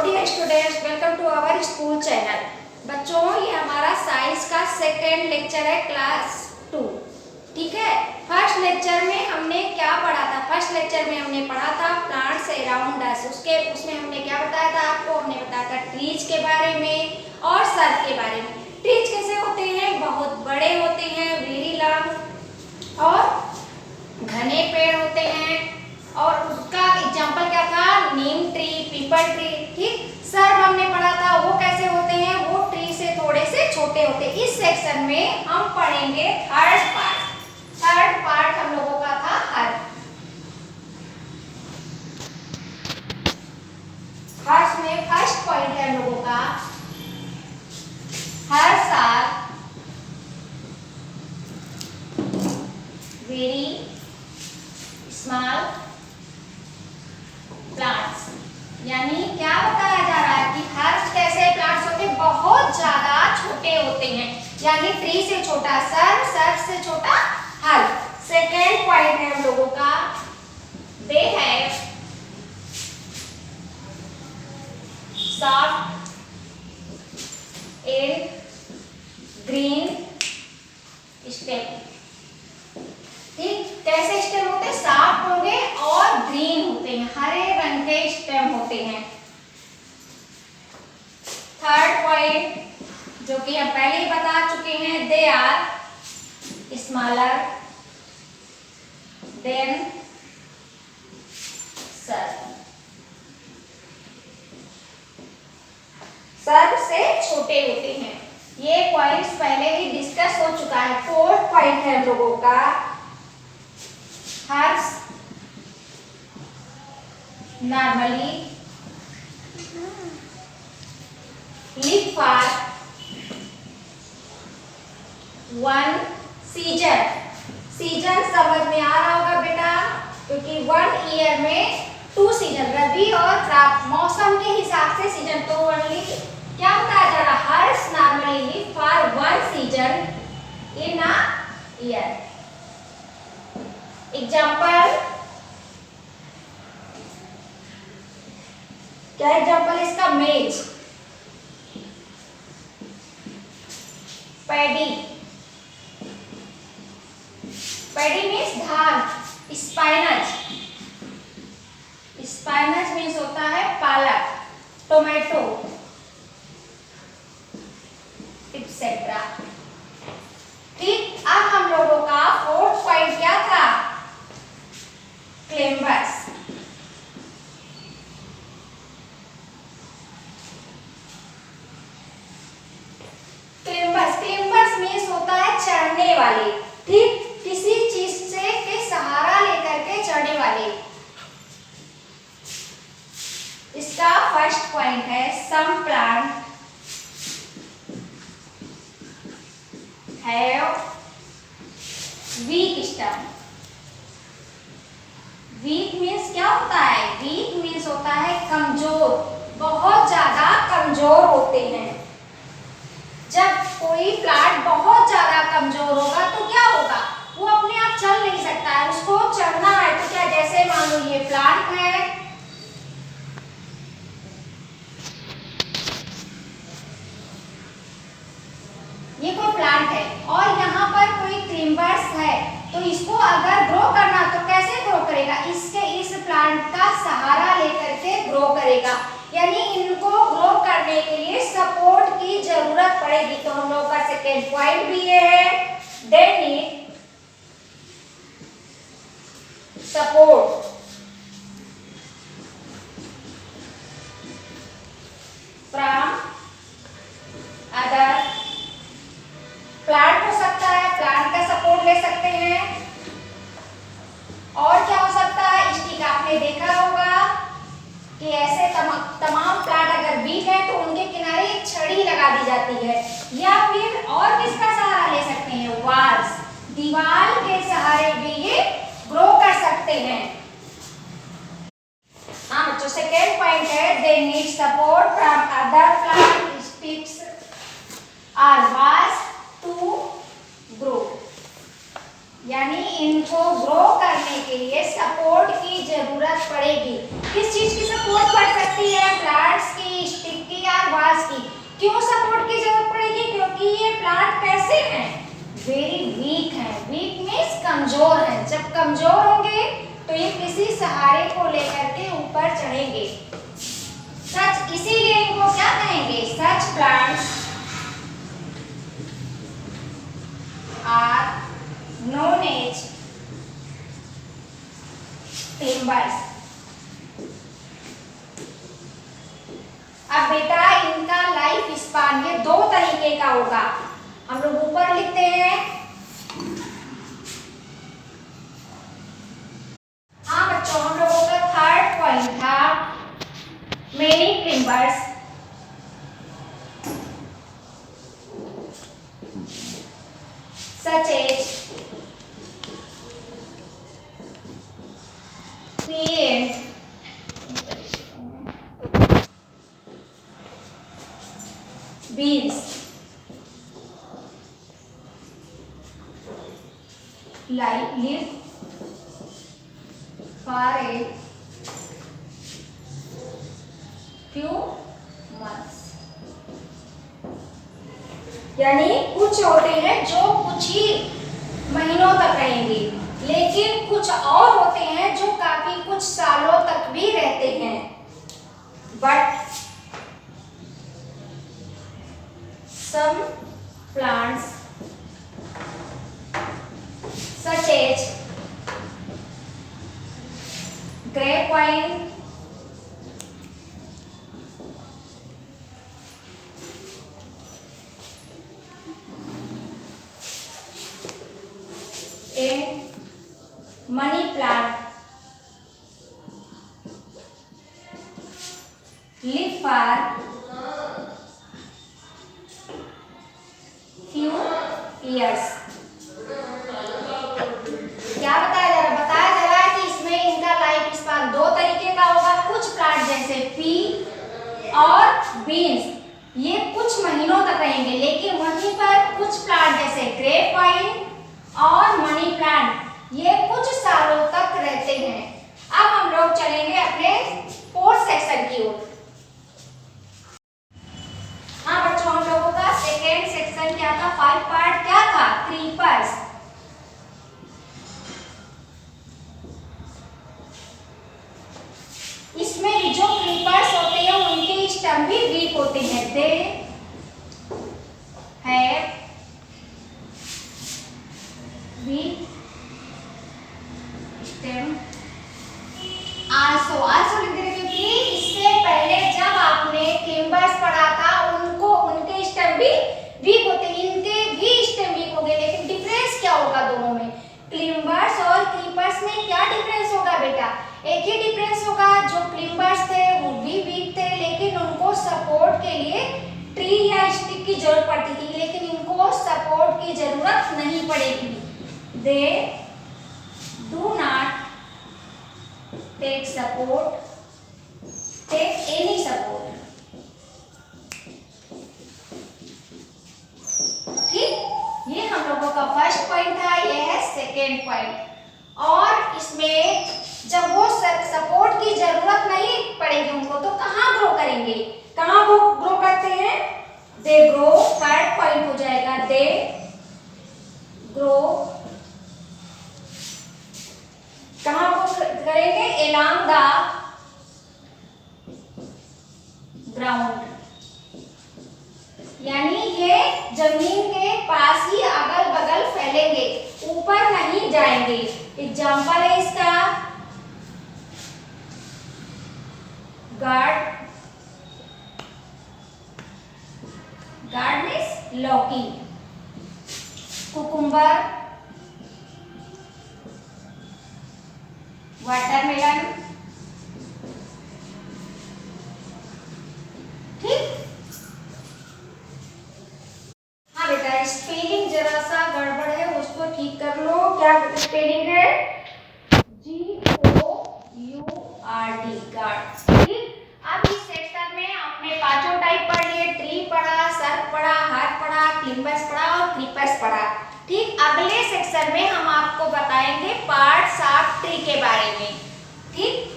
Dear students, welcome to our school channel. बच्चों, ये हमारा साइंस का सेकेंड लेक्चर है, क्लास 2। ठीक है। फर्स्ट लेक्चर में हमने क्या पढ़ा था? फर्स्ट लेक्चर में हमने पढ़ा था प्लांट्स अराउंड अस। उसमें हमने क्या बताया था आपको? हमने बताया था ट्रीज के बारे में और सर्फ के बारे में। ट्रीज कैसे होते हैं? बहुत बड़े होते हैं, वेरी लॉन्ग और घने पेड़ होते हैं। और उसका एग्जाम्पल क्या था? नीम ट्री, पीपल ट्री। ठीक। सर्फ हमने पढ़ा था, वो कैसे होते हैं? वो ट्री से थोड़े से छोटे होते हैं। इस सेक्शन में हम पढ़ेंगे थर्ड पार्ट। थर्ड पार्ट हम लोगों का था हर्ब। फर्स्ट में फर्स्ट पॉइंट है हम लोगों का, हर साल वेरी स्मॉल प्लांट्स। यानी क्या बताया जा रहा है कि हर्ब्स कैसे प्लांट्स होते हैं? बहुत ज्यादा छोटे होते हैं। यानी ट्री से छोटा सर्फ, सर्फ से छोटा हर्ब। सेकेंड पॉइंट है हम लोगों का, they have soft and green stem. ठीक। कैसे स्टेम होते हैं? सॉफ्ट होंगे और ग्रीन होते हैं, हरे रंग के स्टेम होते हैं। थर्ड पॉइंट जो कि हम पहले ही बता चुके हैं, they are smaller than surf. Surf से छोटे होते हैं। ये पॉइंट्स पहले ही डिस्कस हो चुका है। फोर्थ पॉइंट है हम लोगों का, herbs normally live for one season। Season समझ में आ रहा होगा बेटा, क्योंकि 1 ईयर में 2 सीजन, रबी और खरीफ, मौसम के हिसाब से सीजन। तो ओनली क्या बताया जा रहा? Herbs normally live for 1 season in a year. Example, क्या एग्जाम्पल इसका? मेज, पैडी। पैडी मीन्स धान। स्पाइनच, स्पाइनच मीन्स होता है पालक, टोमेटो एक्सेट्रा। ठीक। अब हम लोगों का फोर्थ पॉइंट क्या था? क्लेम्बर्स। क्लेम्बर्स, क्लेम्बर्स मीन्स होता है चढ़ने वाले। ठीक। किसी चीज से के सहारा लेकर के चढ़ने वाले। इसका फर्स्ट पॉइंट है, some plant have weak stem. Weak means क्या होता है? वीक मीन्स होता है कमजोर, बहुत ज्यादा कमजोर होते हैं। जब कोई प्लांट बहुत ज्यादा कमजोर होगा तो क्या होगा? वो अपने आप चल नहीं सकता है, उसको चढ़ना है तो क्या? जैसे मान लो ये प्लांट है, ये कोई प्लांट है और यहाँ पर कोई क्लेम्बर्स है, तो इसको अगर ग्रो करना तो कैसे ग्रो करेगा? इस प्लांट का सहारा लेकर के ग्रो करेगा। यानी इनको ग्रो करने के लिए सपोर्ट की जरूरत पड़ेगी। तो हम लोग का सेकेंड पॉइंट भी ये है, they need support from other plant. हो सकता है प्लांट का सपोर्ट ले सकते हैं। और क्या हो सकता है? स्टिक, आपने देखा होगा कि ऐसे तमाम प्लांट अगर वीक है तो उनके किनारे एक छड़ी लगा दी जाती है। या फिर और किसका सहारा ले सकते हैं? वाल्स, दीवार के सहारे भी ये ग्रो कर सकते हैं। हाँ बच्चों, सेकेंड पॉइंट है, they need support from other plant, sticks और वाल्स टू ग्रो। यानी इनको ग्रो करने के लिए सपोर्ट की जरूरत पड़ेगी। किस चीज की सपोर्ट पड़ सकती है? प्लांट्स की, क्यों सपोर्ट की जरूरत पड़ेगी? क्योंकि ये प्लांट कैसे हैं? वेरी वीक हैं। वीक मीन्स कमजोर हैं। जब कमजोर होंगे तो ये किसी सहारे को लेकर के ऊपर चढ़ेंगे। सच, इसीलिए इनको क्या कहेंगे? Such plants are known as climbers. अब बेटा इनका लाइफ स्पान ये दो तरीके का होगा। हम लोग ऊपर लिखते हैं। हाँ बच्चों, हम लोगों का थर्ड पॉइंट था many क्लिम्बर्स such as plant, beans, live for a few months। यानी कुछ होते हैं जो कुछ ही महीनों तक रहेंगे, लेकिन कुछ और होते हैं जो काफी कुछ सालों तक भी रहते हैं। But some plants such as grapevine, and money plant live for few years। क्या बताया जरा कि इसमें इनका लाइफ स्पान दो तरीके का होगा। कुछ प्लांट जैसे पी और बीन्स ये कुछ महीनों तक रहेंगे, लेकिन वहीं पर कुछ प्लांट जैसे ग्रेपवाइन और मनी प्लांट ये कुछ सालों तक रहते हैं। अब हम लोग चलेंगे अपने फोर्थ सेक्शन की ओर। हाँ बच्चों, हम लोगों का सेकेंड सेक्शन क्या था? 5 पार्ट क्या था? क्रीपर्स। इसमें जो क्रीपर्स होते हैं उनके स्टेम भी वीक होते हैं। They have weak stem also लिख देते, क्योंकि इससे पहले जब आपने क्लिम्बर्स पढ़ा था उनके स्टेम भी वीक होते हैं, इनके भी स्टेम वीक हो गए। लेकिन डिफरेंस क्या होगा दोनों में? क्लिम्बर्स और क्रीपर्स में क्या डिफरेंस होगा बेटा? एक ही डिफरेंस होगा, जो क्लिम्बर्स थे वो भी वीक थे, लेकिन उनको सपोर्ट के लिए ट्री या स्टिक की जरूरत पड़ती थी, लेकिन इनको सपोर्ट की जरूरत नहीं पड़ेगी। They do not take any support. ठीक, ये हम लोगों का फर्स्ट पॉइंट था, ये है सेकेंड पॉइंट। और इसमें जब वो सपोर्ट की जरूरत नहीं पड़ेगी उनको, तो कहाँ ग्रो करेंगे? कहाँ वो ग्रो करते हैं? दे ग्रो, थर्ड पॉइंट हो जाएगा। दे ग्रो कहाँ वो करेंगे? Along the ground. यानी ये जमीन के पास ही अगल बगल फैलेंगे, ऊपर नहीं जाएंगे। एग्जाम्पल है इसका गार्ड मीन्स लौकी, कुकुम्बर, वाटरमेलन। ठीक, हाँ बेटा स्पेलिंग जरा सा गड़बड़ है, उसको ठीक कर लो। क्या स्पेलिंग है? GOURD, guard. ठीक, अब इस सेक्शन में आपने पांचों टाइप पढ़ लिए। ट्री पढ़ा, सर्प पढ़ा, हार्ट पढ़ा, क्लिम्बर्स पढ़ा और क्रीपर्स पढ़ा। ठीक, अगले सेक्शन में हम आपको बताएंगे पार्ट्स ऑफ ट्री के बारे में। ठीक।